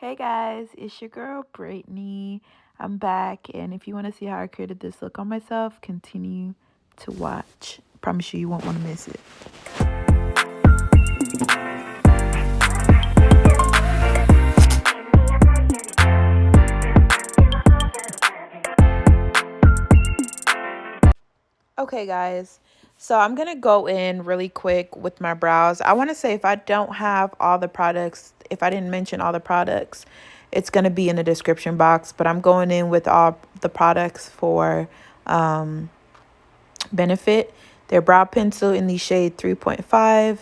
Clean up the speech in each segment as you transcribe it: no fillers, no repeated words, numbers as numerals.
Hey guys, it's your girl Brittany. I'm back, and if you want to see how I created this look on myself, continue to watch. Promise you won't want to miss it. Okay, guys, so I'm gonna go in really quick with my brows. I want to say if I don't have all the products, if I didn't mention all the products, it's gonna be in the description box. But I'm going in with all the products for Benefit, their brow pencil in the shade 3.5,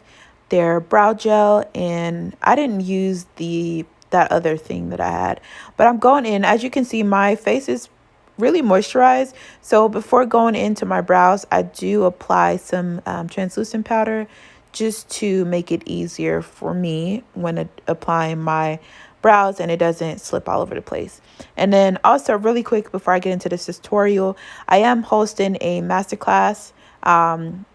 their brow gel, and I didn't use that other thing that I had. But I'm going in, as you can see, my face is really moisturized. So before going into my brows, I do apply some translucent powder just to make it easier for me when applying my brows and it doesn't slip all over the place. And then also really quick before I get into this tutorial, I am hosting a masterclass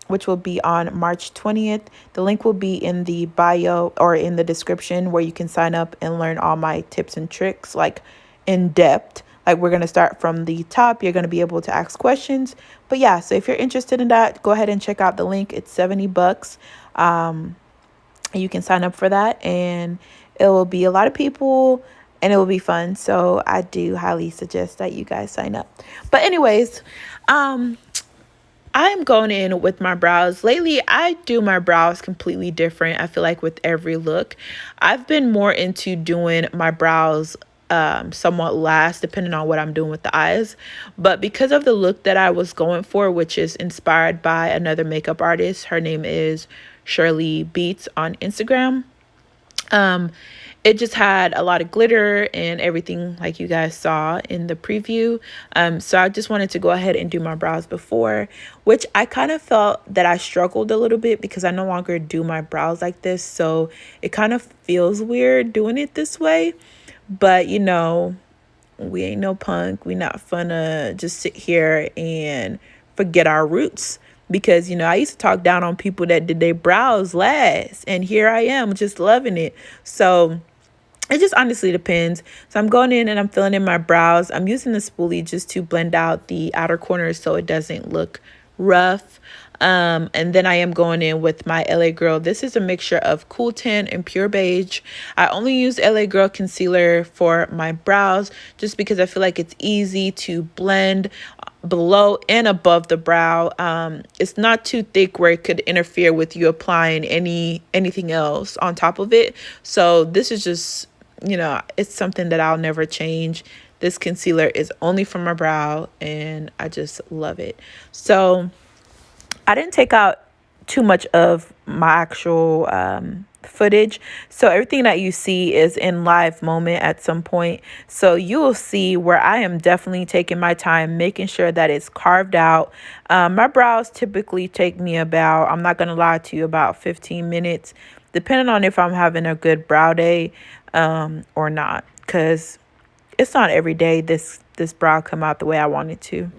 which will be on March 20th. The link will be in the bio or in the description where you can sign up and learn all my tips and tricks like in depth. Like we're going to start from the top. You're going to be able to ask questions. But yeah, so if you're interested in that, go ahead and check out the link. It's $70. You can sign up for that and it will be a lot of people and it will be fun. So I do highly suggest that you guys sign up. But anyways, I'm going in with my brows. Lately, I do my brows completely different. I feel like with every look, I've been more into doing my brows somewhat last, depending on what I'm doing with the eyes. But because of the look that I was going for, which is inspired by another makeup artist, her name is Shirley Beats on Instagram. It just had a lot of glitter and everything like you guys saw in the preview. So I just wanted to go ahead and do my brows before, which I kind of felt that I struggled a little bit because I no longer do my brows like this. So it kind of feels weird doing it this way. But, you know, we ain't no punk. We not finna just sit here and forget our roots. Because, you know, I used to talk down on people that did their brows last. And here I am just loving it. So it just honestly depends. So I'm going in and I'm filling in my brows. I'm using the spoolie just to blend out the outer corners so it doesn't look rough. And then I am going in with my LA Girl. This is a mixture of Cool Tint and Pure Beige. I only use LA Girl concealer for my brows just because I feel like it's easy to blend below and above the brow. It's not too thick where it could interfere with you applying anything else on top of it. So this is just, you know, it's something that I'll never change. This concealer is only for my brow and I just love it. So I didn't take out too much of my actual footage. So everything that you see is in live moment at some point. So you will see where I am definitely taking my time, making sure that it's carved out. My brows typically take me about, I'm not going to lie to you, about 15 minutes, depending on if I'm having a good brow day or not. Because it's not every day this brow come out the way I want it to.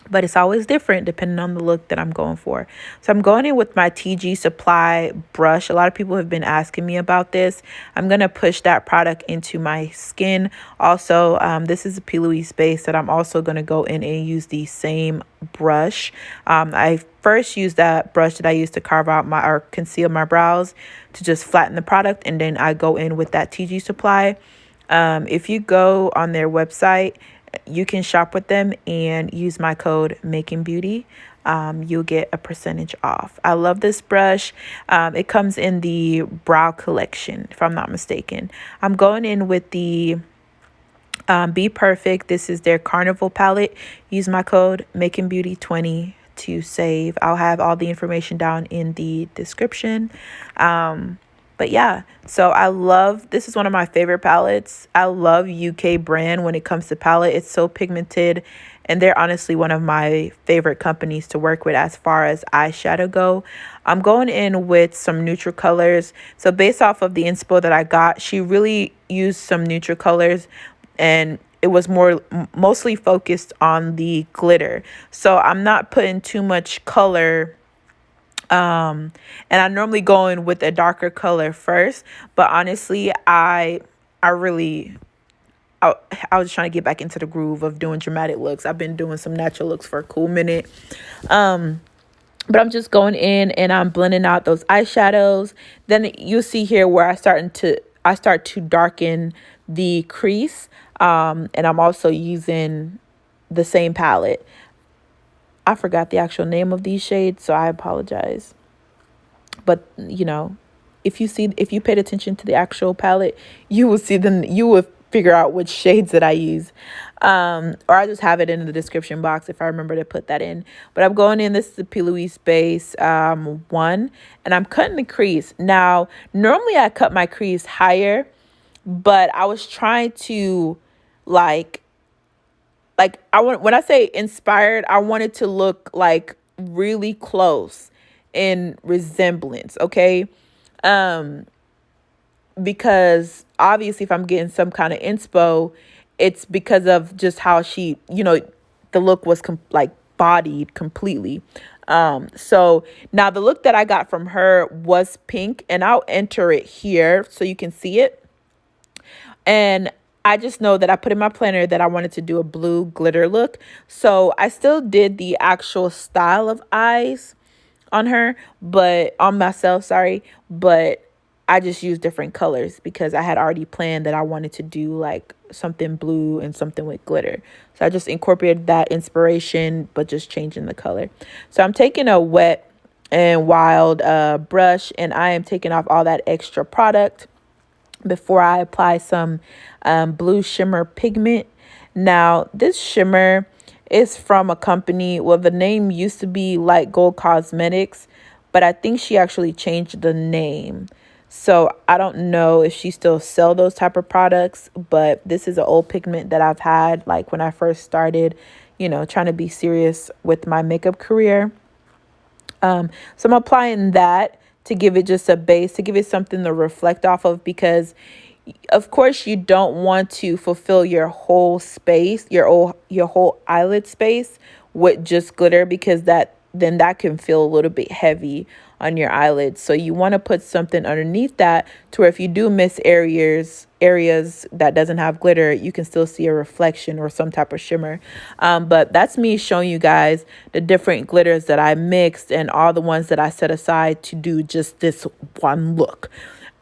But it's always different depending on the look that I'm going for. So I'm going in with my TG Supply brush. A lot of people have been asking me about this. I'm going to push that product into my skin. Also, this is a P. base that I'm also going to go in and use the same brush. I first used that brush that I used to carve out or conceal my brows to just flatten the product. And then I go in with that TG Supply. If you go on their website, you can shop with them and use my code Making Beauty. You'll get a percentage off. I love this brush. It comes in the brow collection, if I'm not mistaken. I'm going in with the Be Perfect. This is their Carnival palette. Use my code Making Beauty 20 to save. I'll have all the information down in the description. But yeah, so I love, this is one of my favorite palettes. I love UK brand when it comes to palette. It's so pigmented and they're honestly one of my favorite companies to work with as far as eyeshadow go. I'm going in with some neutral colors. So based off of the inspo that I got, she really used some neutral colors and it was mostly focused on the glitter. So I'm not putting too much color. And I normally go in with a darker color first, but honestly, I I really, I, I was trying to get back into the groove of doing dramatic looks. I've been doing some natural looks for a cool minute. But I'm just going in and I'm blending out those eyeshadows. Then you see here where I start to darken the crease. And I'm also using the same palette. I forgot the actual name of these shades, so I apologize. But you know, if you paid attention to the actual palette, you will see them, you will figure out which shades that I use. Or I just have it in the description box if I remember to put that in. But I'm going in, this is the P. Louise Base 1, and I'm cutting the crease. Now, normally I cut my crease higher, but I was trying to like when I say inspired, I want it to look like really close in resemblance, okay? Um, because obviously if I'm getting some kind of inspo, it's because of just how she, the look was like bodied completely. So now the look that I got from her was pink, and I'll enter it here so you can see it. And I just know that I put in my planner that I wanted to do a blue glitter look. So I still did the actual style of eyes on her, but on myself, sorry, but I just used different colors because I had already planned that I wanted to do like something blue and something with glitter. So I just incorporated that inspiration, but just changing the color. So I'm taking a wet and wild brush, and I am taking off all that extra product before I apply some blue shimmer pigment. Now, this shimmer is from a company, well, the name used to be Light Gold Cosmetics, but I think she actually changed the name. So I don't know if she still sell those type of products, but this is an old pigment that I've had like when I first started, trying to be serious with my makeup career. So I'm applying that to give it just a base, to give it something to reflect off of, because of course you don't want to fulfill your whole space, your whole eyelid space with just glitter, because that can feel a little bit heavy on your eyelids. So you want to put something underneath that to where if you do miss areas that doesn't have glitter, you can still see a reflection or some type of shimmer. But that's me showing you guys the different glitters that I mixed and all the ones that I set aside to do just this one look.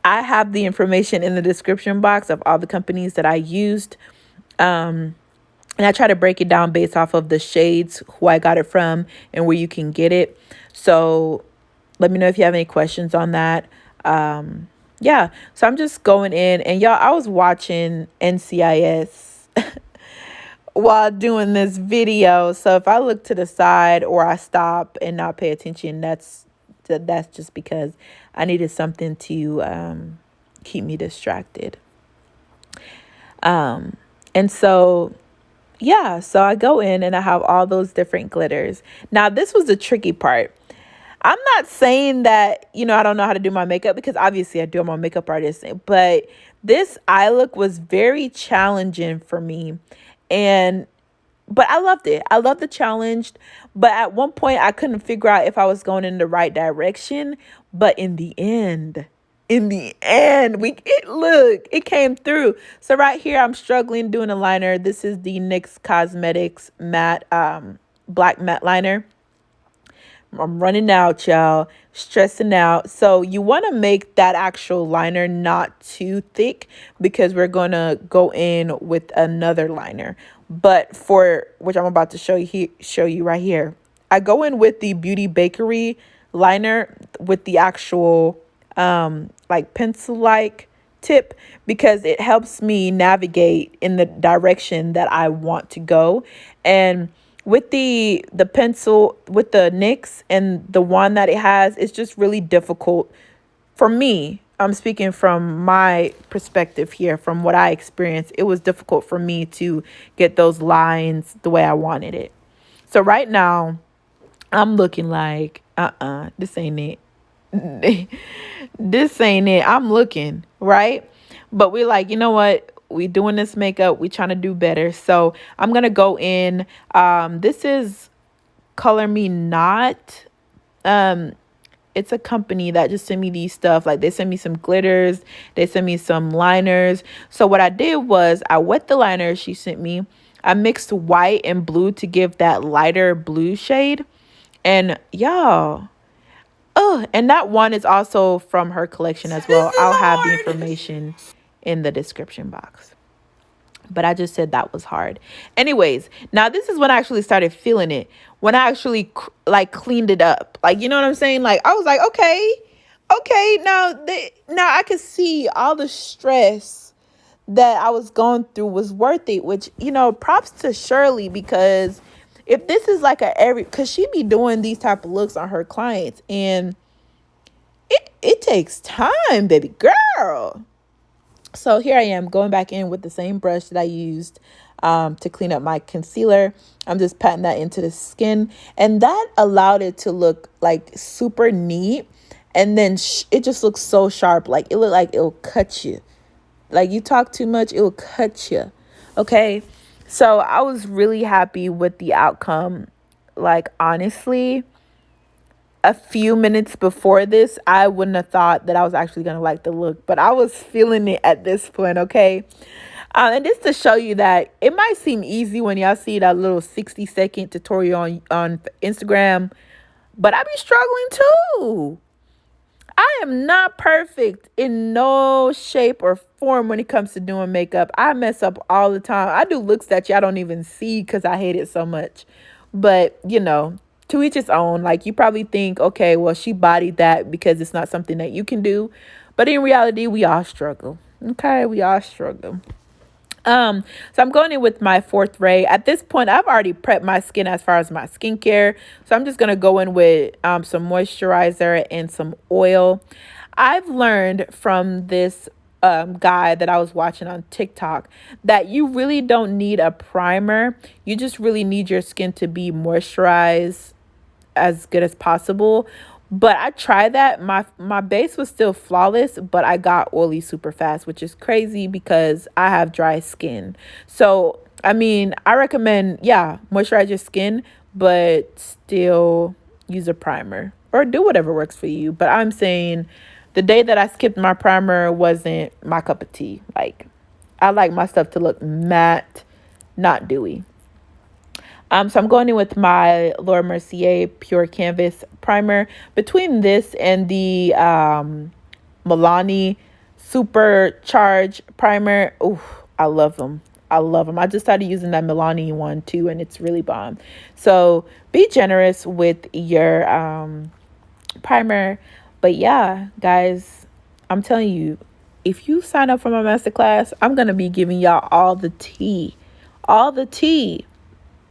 I have the information in the description box of all the companies that I used. And I try to break it down based off of the shades, who I got it from, and where you can get it. So let me know if you have any questions on that. Yeah, so I'm just going in, and y'all, I was watching NCIS while doing this video. So if I look to the side or I stop and not pay attention, that's just because I needed something to keep me distracted. And so yeah, so I go in and I have all those different glitters. Now, this was the tricky part. I'm not saying that, I don't know how to do my makeup, because obviously I do, I'm a makeup artist, but this eye look was very challenging for me. But I loved it. I loved the challenge. But at one point I couldn't figure out if I was going in the right direction. But in the end, it came through. So right here, I'm struggling doing a liner. This is the NYX Cosmetics matte, black matte liner. I'm running out, y'all, stressing out. So you want to make that actual liner not too thick, because we're going to go in with another liner. But for which I'm about to show you right here, I go in with the Beauty Bakery liner with the actual like pencil like tip, because it helps me navigate in the direction that I want to go. And with the pencil, with the NYX and the one that it has, it's just really difficult for me. I'm speaking from my perspective here, from what I experienced. It was difficult for me to get those lines the way I wanted it. So right now, I'm looking like, this ain't it. This ain't it. I'm looking, right? But we're like, you know what? We doing this makeup. We trying to do better. So I'm going to go in. This is Color Me Not. It's a company that just sent me these stuff. Like, they sent me some glitters, they sent me some liners. So what I did was I wet the liner she sent me. I mixed white and blue to give that lighter blue shade. And y'all, oh, and that one is also from her collection as well. I'll have the information in the description box. But I just said that was hard. Anyways, now this is when I actually started feeling it. When I actually like cleaned it up. Like, you know what I'm saying? Like, I was like, okay, now I could see all the stress that I was going through was worth it, which, you know, props to Shirley, because if this is like because she be doing these type of looks on her clients, and it takes time, baby girl. So here I am going back in with the same brush that I used to clean up my concealer. I'm just patting that into the skin, and that allowed it to look like super neat. And then it just looks so sharp. Like, it looked like it'll cut you. Like, you talk too much, it'll cut you. Okay. So I was really happy with the outcome. Like, honestly, a few minutes before this, I wouldn't have thought that I was actually going to like the look, but I was feeling it at this point. Okay. And just to show you that it might seem easy when y'all see that little 60-second tutorial on Instagram, but I be struggling too. I am not perfect in no shape or form when it comes to doing makeup. I mess up all the time. I do looks that y'all don't even see because I hate it so much. But, you know, to each its own. Like, you probably think, okay, well, she bodied that because it's not something that you can do. But in reality, we all struggle. Okay, we all struggle. So I'm going in with my fourth ray. At this point, I've already prepped my skin as far as my skincare. So I'm just going to go in with some moisturizer and some oil. I've learned from this guy that I was watching on TikTok that you really don't need a primer. You just really need your skin to be moisturized as good as possible. But I tried that. My base was still flawless, but I got oily super fast, which is crazy because I have dry skin. So, I mean, I recommend, moisturize your skin, but still use a primer or do whatever works for you. But I'm saying the day that I skipped my primer wasn't my cup of tea. Like, I like my stuff to look matte, not dewy. So I'm going in with my Laura Mercier Pure Canvas Primer. Between this and the Milani Supercharge Primer, I love them. I just started using that Milani one too, and it's really bomb. So be generous with your primer. But yeah, guys, I'm telling you, if you sign up for my masterclass, I'm going to be giving y'all all the tea. All the tea.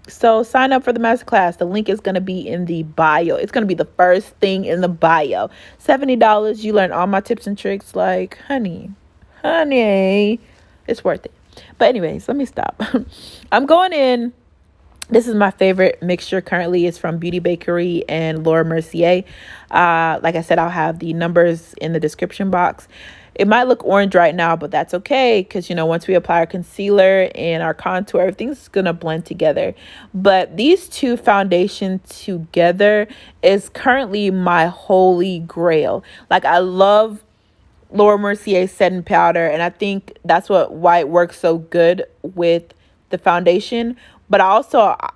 So sign up for the masterclass. The link is going to be in the bio. It's going to be the first thing in the bio. $70. You learn all my tips and tricks. Like, honey, it's worth it. But anyways, let me stop. I'm going in. This is my favorite mixture currently. It's from Beauty Bakery and Laura Mercier. Like I said, I'll have the numbers in the description box. It might look orange right now, but that's okay because, you know, once we apply our concealer and our contour, everything's going to blend together. But these two foundations together is currently my holy grail. Like, I love Laura Mercier setting powder, and I think that's why it works so good with the foundation. But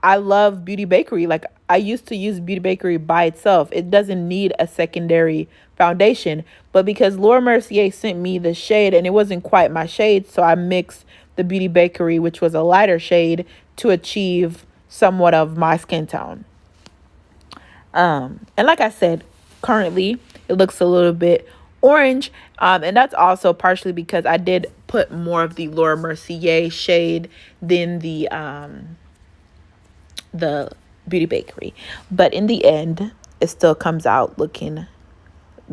I love Beauty Bakery. Like, I used to use Beauty Bakery by itself. It doesn't need a secondary foundation. But because Laura Mercier sent me the shade and it wasn't quite my shade, so I mixed the Beauty Bakery, which was a lighter shade, to achieve somewhat of my skin tone. And like I said, currently it looks a little bit orange. And that's also partially because I did put more of the Laura Mercier shade than the Beauty Bakery. But in the end, it still comes out looking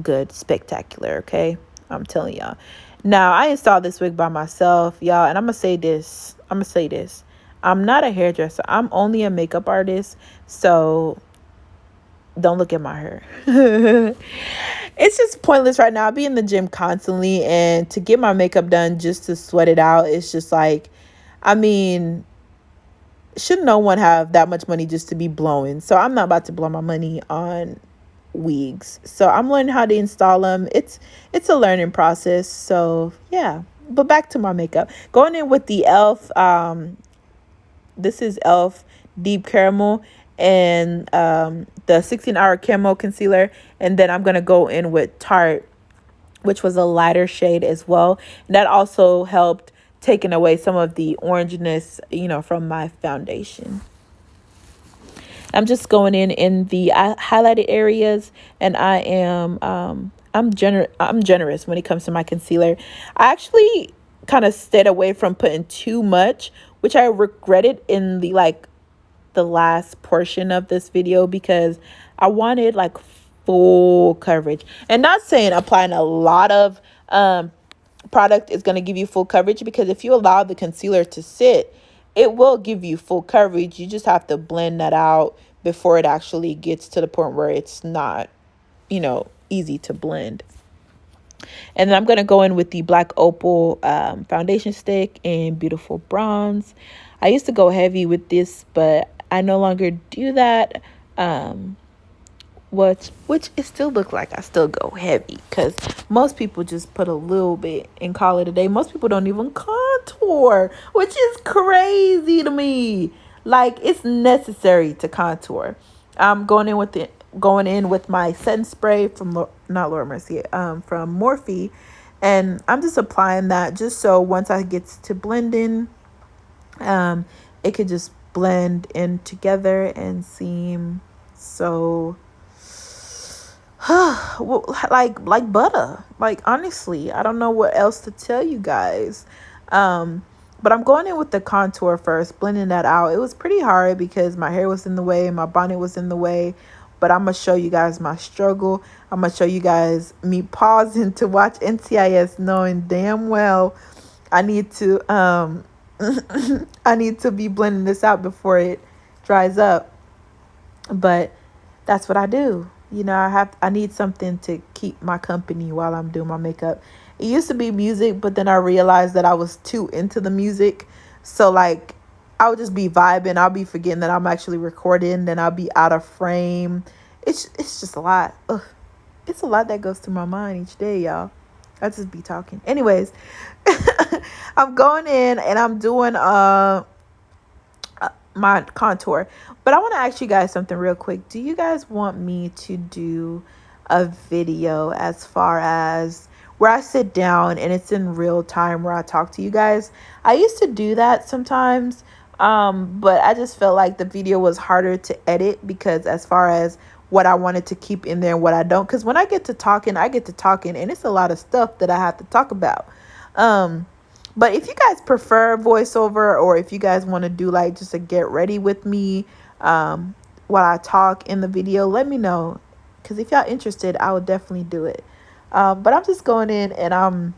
good, spectacular. Okay, I'm telling y'all. Now, I installed this wig by myself, y'all, and I'm gonna say this. I'm not a hairdresser. I'm only a makeup artist. So don't look at my hair. It's just pointless right now. I be in the gym constantly, and to get my makeup done just to sweat it out, it's just like, I mean, should no one have that much money just to be blowing? So I'm not about to blow my money on wigs. So I'm learning how to install them. It's a learning process. So yeah. But back to my makeup. Going in with the e.l.f. This is e.l.f. Deep Caramel and the 16-hour camo concealer. And then I'm gonna go in with Tarte, which was a lighter shade as well. And that also helped taking away some of the orangeness, you know, from my foundation. I'm just going in the highlighted areas, and I am I'm generous when it comes to my concealer. I actually kind of stayed away from putting too much, which I regretted in the last portion of this video, because I wanted like full coverage. And not saying applying a lot of product is going to give you full coverage, because if you allow the concealer to sit, it will give you full coverage. You just have to blend that out before it actually gets to the point where it's not, you know, easy to blend. And then I'm going to go in with the Black Opal foundation stick in Beautiful Bronze. I used to go heavy with this, but I no longer do that. Which it still look like I still go heavy, because most people just put a little bit and call it a day. Most people don't even contour, which is crazy to me. Like, it's necessary to contour. I'm going in with my setting spray from not Laura Mercier, from Morphe, and I'm just applying that just so once I get to blending, it could just blend in together and seem so like butter. Like, honestly, I don't know what else to tell you guys. But I'm going in with the contour first, blending that out. It was pretty hard because my hair was in the way, my bonnet was in the way. But I'm gonna show you guys my struggle. I'm gonna show you guys me pausing to watch NCIS, knowing damn well I need to I need to be blending this out before it dries up. But that's what I do. You know, I need something to keep my company while I'm doing my makeup. It used to be music, but then I realized that I was too into the music. So like, I would just be vibing. I'll be forgetting that I'm actually recording. Then I'll be out of frame. It's just a lot. Ugh. It's a lot that goes through my mind each day, y'all. I just be talking. Anyways, I'm going in and I'm doing my contour. But I want to ask you guys something real quick. Do you guys want me to do a video as far as where I sit down and it's in real time where I talk to you guys? I used to do that sometimes, but I just felt like the video was harder to edit, because as far as what I wanted to keep in there and what I don't, because when I get to talking and it's a lot of stuff that I have to talk about. But if you guys prefer voiceover, or if you guys want to do like just a get ready with me while I talk in the video, let me know, because if y'all interested, I would definitely do it. But I'm just going in and I'm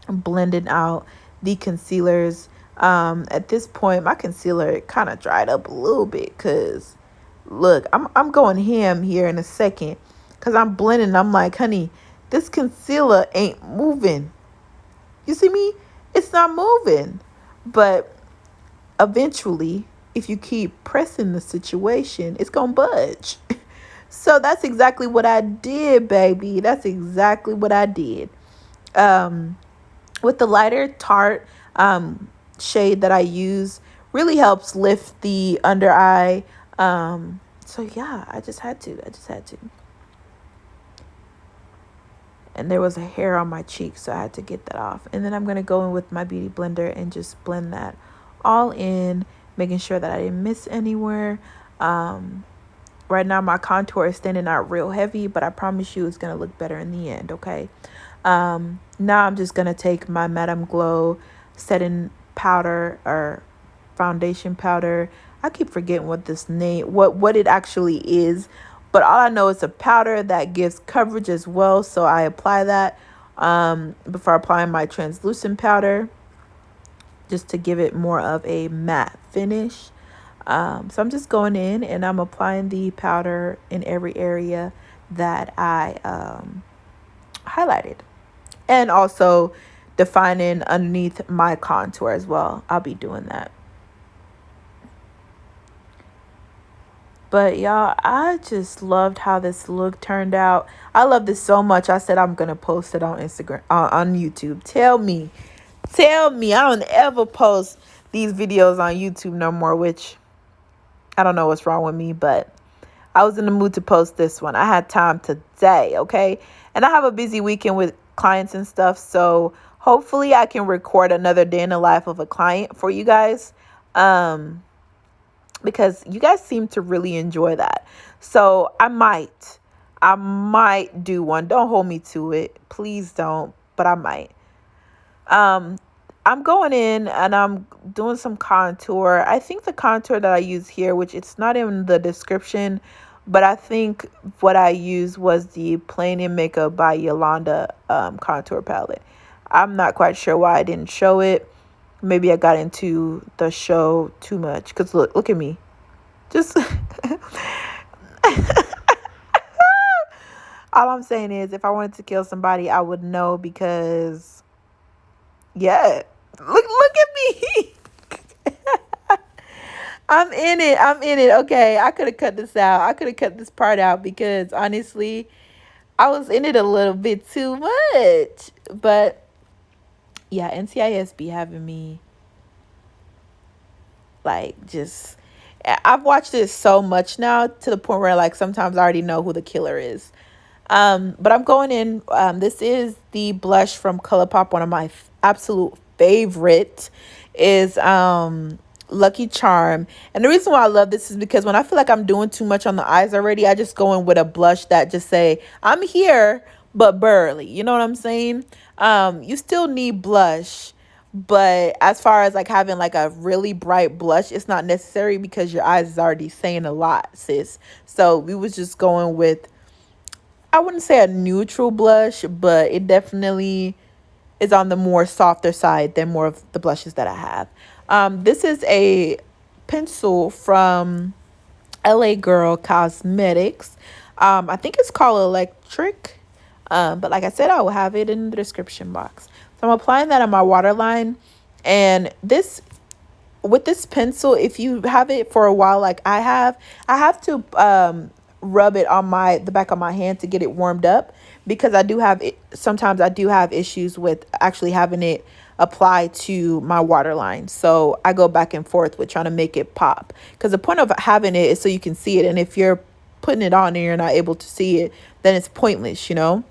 blending out the concealers. At this point, my concealer kind of dried up a little bit, because look, I'm going ham here in a second, because I'm blending. I'm like, honey, this concealer ain't moving. You see me? It's not moving. But eventually, if you keep pressing the situation, it's going to budge. So that's exactly what I did, baby. That's exactly what I did. With the lighter Tarte shade that I use, really helps lift the under eye. So yeah, I just had to. And there was a hair on my cheek, so I had to get that off. And then I'm going to go in with my beauty blender and just blend that all in, making sure that I didn't miss anywhere. Right now my contour is standing out real heavy, but I promise you it's going to look better in the end, okay? Now I'm just going to take my Madame Glow setting powder, or foundation powder. I keep forgetting what this name, what it actually is. But all I know is a powder that gives coverage as well. So I apply that before applying my translucent powder, just to give it more of a matte finish. So I'm just going in and I'm applying the powder in every area that I highlighted. And also defining underneath my contour as well. I'll be doing that. But y'all, I just loved how this look turned out. I love this so much. I said I'm gonna post it on Instagram, on YouTube. Tell me. I don't ever post these videos on YouTube no more. Which I don't know what's wrong with me, but I was in the mood to post this one. I had time today, okay? And I have a busy weekend with clients and stuff, so hopefully I can record another day in the life of a client for you guys. Because you guys seem to really enjoy that. So I might do one. Don't hold me to it. Please don't, but I might. Um, I'm going in and I'm doing some contour. I think the contour that I use here, which it's not in the description, but I think what I used was the Plain in Makeup by Yolanda contour palette. I'm not quite sure why I didn't show it. Maybe I got into the show too much. Because look at me. Just all I'm saying is if I wanted to kill somebody, I would know because yeah. Look at me. I'm in it. Okay, I could have cut this out. I could have cut this part out because honestly, I was in it a little bit too much. But yeah, NCIS be having me like just I've watched this so much now to the point where like sometimes I already know who the killer is. But I'm going in. This is the blush from ColourPop. One of my absolute favorite is Lucky Charm. And the reason why I love this is because when I feel like I'm doing too much on the eyes already, I just go in with a blush that just say, I'm here, but burly. You know what I'm saying? You still need blush. But as far as like having like a really bright blush, it's not necessary because your eyes is already saying a lot, sis. So we was just going with, I wouldn't say a neutral blush, but it definitely is on the more softer side than more of the blushes that I have. This is a pencil from LA Girl Cosmetics. I think it's called Electric. But like I said, I will have it in the description box. So I'm applying that on my waterline. And this, with this pencil, if you have it for a while like I have to rub it on the back of my hand to get it warmed up because I do have it, sometimes I do have issues with actually having it apply to my waterline. So I go back and forth with trying to make it pop because the point of having it is so you can see it, and if you're putting it on and you're not able to see it, then it's pointless, you know.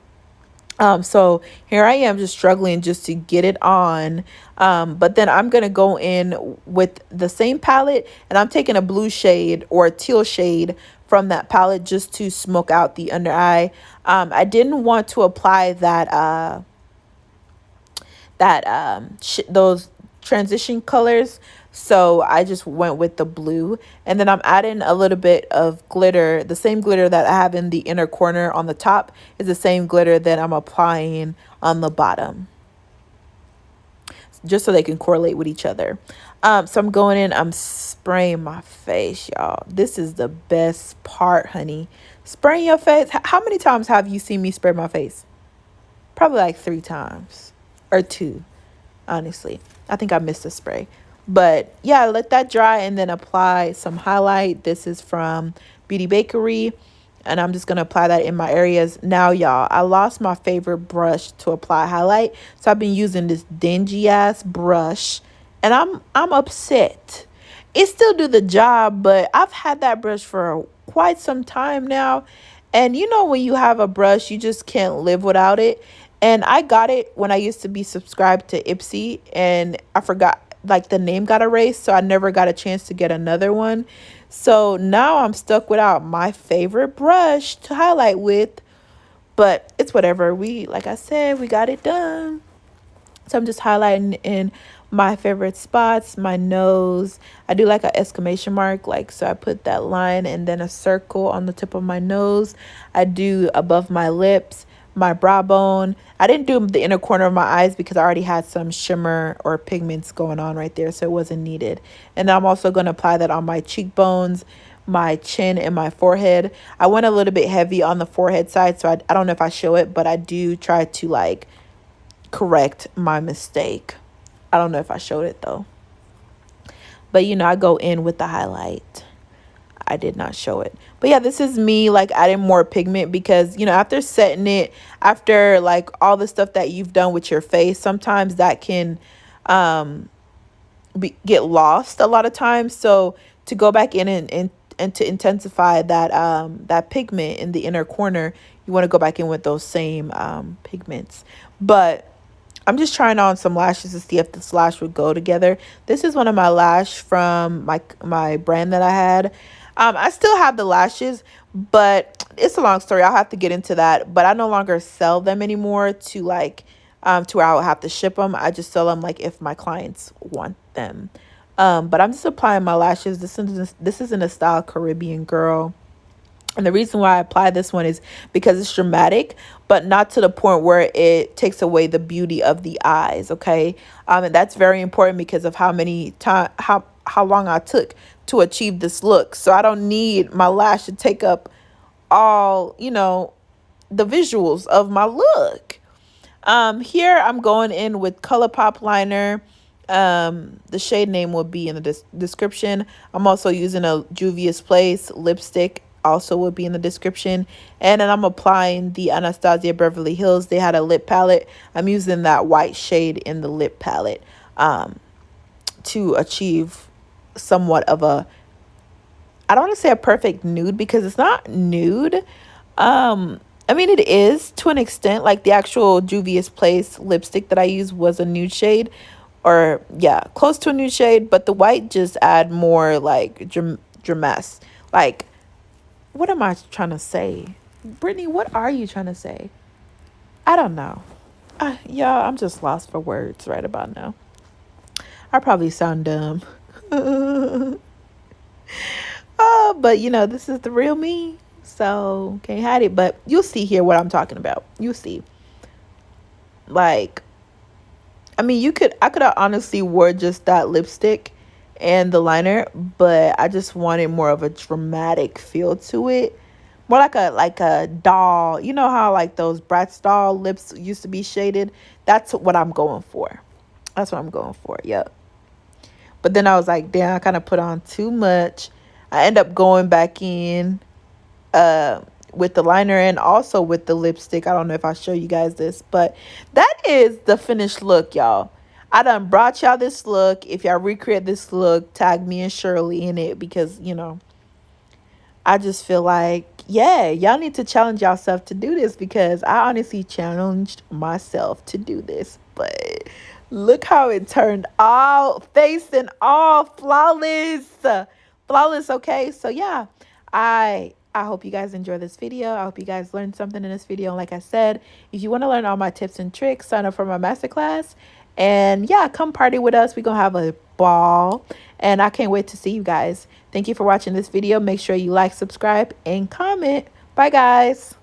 So here I am just struggling just to get it on. But then I'm going to go in with the same palette and I'm taking a blue shade or a teal shade from that palette just to smoke out the under eye. I didn't want to apply those transition colors, so I just went with the blue. And then I'm adding a little bit of glitter. The same glitter that I have in the inner corner on the top is the same glitter that I'm applying on the bottom, just so they can correlate with each other. So I'm going in, I'm spraying my face, y'all. This is the best part, honey. Spraying your face. How many times have you seen me spray my face? Probably like 3 times or 2. Honestly, I think I missed a spray, but yeah, let that dry and then apply some highlight. This is from Beauty Bakery, and I'm just gonna apply that in my areas. Now y'all, I lost my favorite brush to apply highlight, so I've been using this dingy ass brush, and I'm upset. It still do the job, but I've had that brush for quite some time now, and you know when you have a brush you just can't live without it. And I got it when I used to be subscribed to Ipsy, and I forgot, like the name got erased, so I never got a chance to get another one. So now I'm stuck without my favorite brush to highlight with, but it's whatever. Like I said, we got it done. So I'm just highlighting in my favorite spots, my nose. I do like an exclamation mark, like, so I put that line and then a circle on the tip of my nose. I do above my lips, my brow bone. I didn't do the inner corner of my eyes because I already had some shimmer or pigments going on right there, so it wasn't needed. And I'm also going to apply that on my cheekbones, my chin, and my forehead. I went a little bit heavy on the forehead side, so I don't know if I show it, but I do try to like correct my mistake. I don't know if I showed it though, but you know, I go in with the highlight. I did not show it. But yeah, this is me like adding more pigment because, you know, after setting it, after like all the stuff that you've done with your face, sometimes that can get lost a lot of times. So to go back in and to intensify that that pigment in the inner corner, you want to go back in with those same pigments. But I'm just trying on some lashes to see if this lash would go together. This is one of my lash from my brand that I had. I still have the lashes, but it's a long story. I'll have to get into that. But I no longer sell them anymore to like to where I would have to ship them. I just sell them like if my clients want them. But I'm just applying my lashes. This is in the style Caribbean Girl. And the reason why I apply this one is because it's dramatic, but not to the point where it takes away the beauty of the eyes, okay? And that's very important because of how long I took to achieve this look. So I don't need my lash to take up all, you know, the visuals of my look. Here I'm going in with ColourPop liner. The shade name will be in the description. I'm also using a Juvia's Place lipstick, also will be in the description. And then I'm applying the Anastasia Beverly Hills. They had a lip palette. I'm using that white shade in the lip palette to achieve somewhat of a, I don't want to say a perfect nude because it's not nude. I mean, it is to an extent. Like the actual Juvia's Place lipstick that I used was a nude shade, or yeah, close to a nude shade, but the white just add more like dramatic. Like, what am I trying to say? Brittany, what are you trying to say? I don't know. Yeah, I'm just lost for words right about now. I probably sound dumb. Oh, but you know, this is the real me. So can't hide it. But you'll see here what I'm talking about. You'll see. Like, I mean, I could have honestly wore just that lipstick and the liner, but I just wanted more of a dramatic feel to it. More like a doll. You know how like those Bratz doll lips used to be shaded? That's what I'm going for. That's what I'm going for. Yep. But then I was like, damn, I kind of put on too much. I end up going back in with the liner and also with the lipstick. I don't know if I'll show you guys this, but that is the finished look, y'all. I done brought y'all this look. If y'all recreate this look, tag me and Shirley in it because, you know, I just feel like, yeah, y'all need to challenge yourself to do this because I honestly challenged myself to do this. But look how it turned out. Face and all, flawless. Flawless, okay? So, yeah, I hope you guys enjoy this video. I hope you guys learned something in this video. And like I said, if you want to learn all my tips and tricks, sign up for my masterclass. And yeah, come party with us. We're going to have a ball. And I can't wait to see you guys. Thank you for watching this video. Make sure you like, subscribe, and comment. Bye, guys.